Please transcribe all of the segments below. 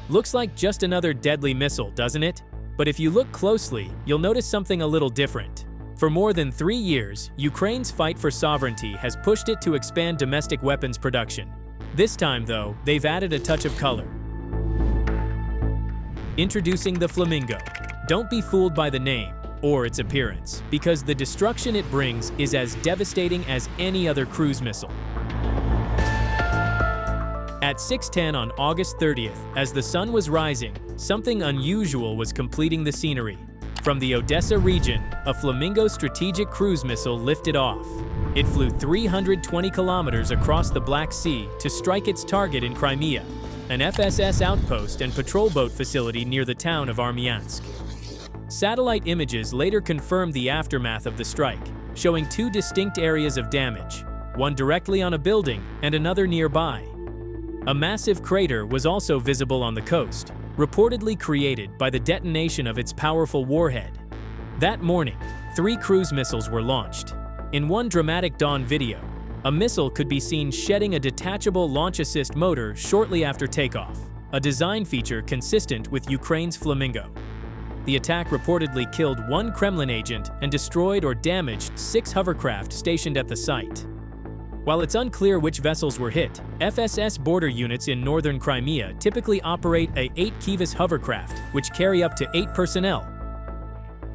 Looks like just another deadly missile, doesn't it? But if you look closely, you'll notice something a little different. For more than 3 years, Ukraine's fight for sovereignty has pushed it to expand domestic weapons production. This time, though, they've added a touch of color. Introducing the Flamingo. Don't be fooled by the name or its appearance, because the destruction it brings is as devastating as any other cruise missile. At 6:10 on August 30th, as the sun was rising, something unusual was completing the scenery. From the Odessa region, a Flamingo strategic cruise missile lifted off. It flew 320 kilometers across the Black Sea to strike its target in Crimea, an FSS outpost and patrol boat facility near the town of Armyansk. Satellite images later confirmed the aftermath of the strike, showing 2 distinct areas of damage, one directly on a building and another nearby. A massive crater was also visible on the coast, reportedly created by the detonation of its powerful warhead. That morning, 3 cruise missiles were launched. In one dramatic dawn video, a missile could be seen shedding a detachable launch assist motor shortly after takeoff, a design feature consistent with Ukraine's Flamingo. The attack reportedly killed 1 Kremlin agent and destroyed or damaged 6 hovercraft stationed at the site. While it's unclear which vessels were hit, FSS border units in northern Crimea typically operate a 8 Kivas hovercraft, which carry up to 8 personnel,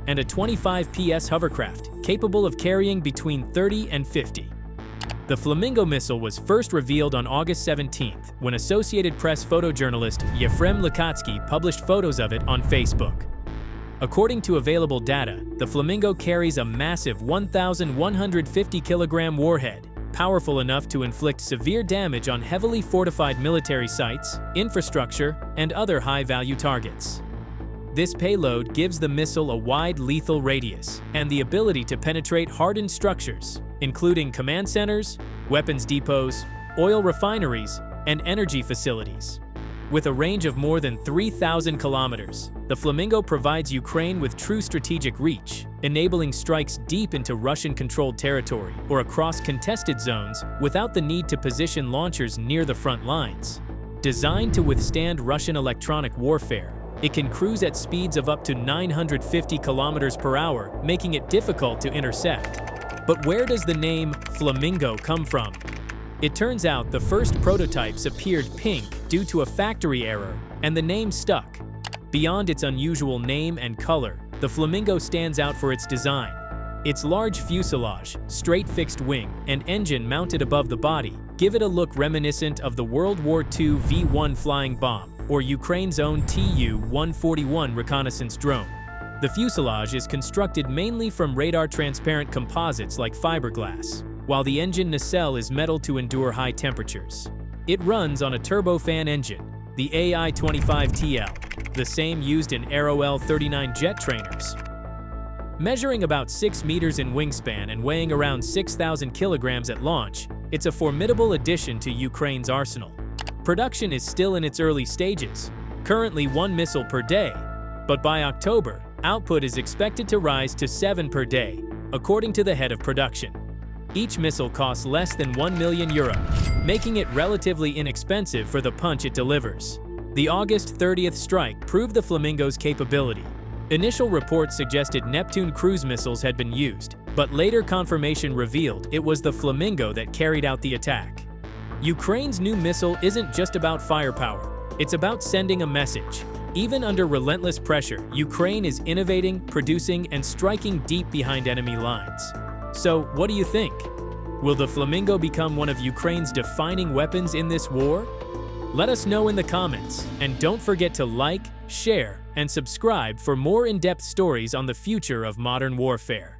and a 25 PS hovercraft, capable of carrying between 30 and 50. The Flamingo missile was first revealed on August 17th, when Associated Press photojournalist Yefrem Likatsky published photos of it on Facebook. According to available data, the Flamingo carries a massive 1,150-kilogram warhead, powerful enough to inflict severe damage on heavily fortified military sites, infrastructure, and other high-value targets. This payload gives the missile a wide lethal radius and the ability to penetrate hardened structures, including command centers, weapons depots, oil refineries, and energy facilities. With a range of more than 3,000 kilometers, the Flamingo provides Ukraine with true strategic reach, enabling strikes deep into Russian-controlled territory or across contested zones without the need to position launchers near the front lines. Designed to withstand Russian electronic warfare, it can cruise at speeds of up to 950 kilometers per hour, making it difficult to intercept. But where does the name Flamingo come from? It turns out the first prototypes appeared pink due to a factory error, and the name stuck. Beyond its unusual name and color, the Flamingo stands out for its design. Its large fuselage, straight fixed wing, and engine mounted above the body give it a look reminiscent of the World War II V-1 flying bomb, or Ukraine's own Tu-141 reconnaissance drone. The fuselage is constructed mainly from radar-transparent composites like fiberglass, while the engine nacelle is metal to endure high temperatures. It runs on a turbofan engine, the AI-25TL, the same used in Aero L-39 jet trainers. Measuring about 6 meters in wingspan and weighing around 6,000 kilograms at launch, it's a formidable addition to Ukraine's arsenal. Production is still in its early stages, currently 1 missile per day, but by October, output is expected to rise to 7 per day, according to the head of production. Each missile costs less than €1 million, making it relatively inexpensive for the punch it delivers. The August 30th strike proved the Flamingo's capability. Initial reports suggested Neptune cruise missiles had been used, but later confirmation revealed it was the Flamingo that carried out the attack. Ukraine's new missile isn't just about firepower, it's about sending a message. Even under relentless pressure, Ukraine is innovating, producing, and striking deep behind enemy lines. So, what do you think? Will the Flamingo become one of Ukraine's defining weapons in this war? Let us know in the comments, and don't forget to like, share, and subscribe for more in-depth stories on the future of modern warfare.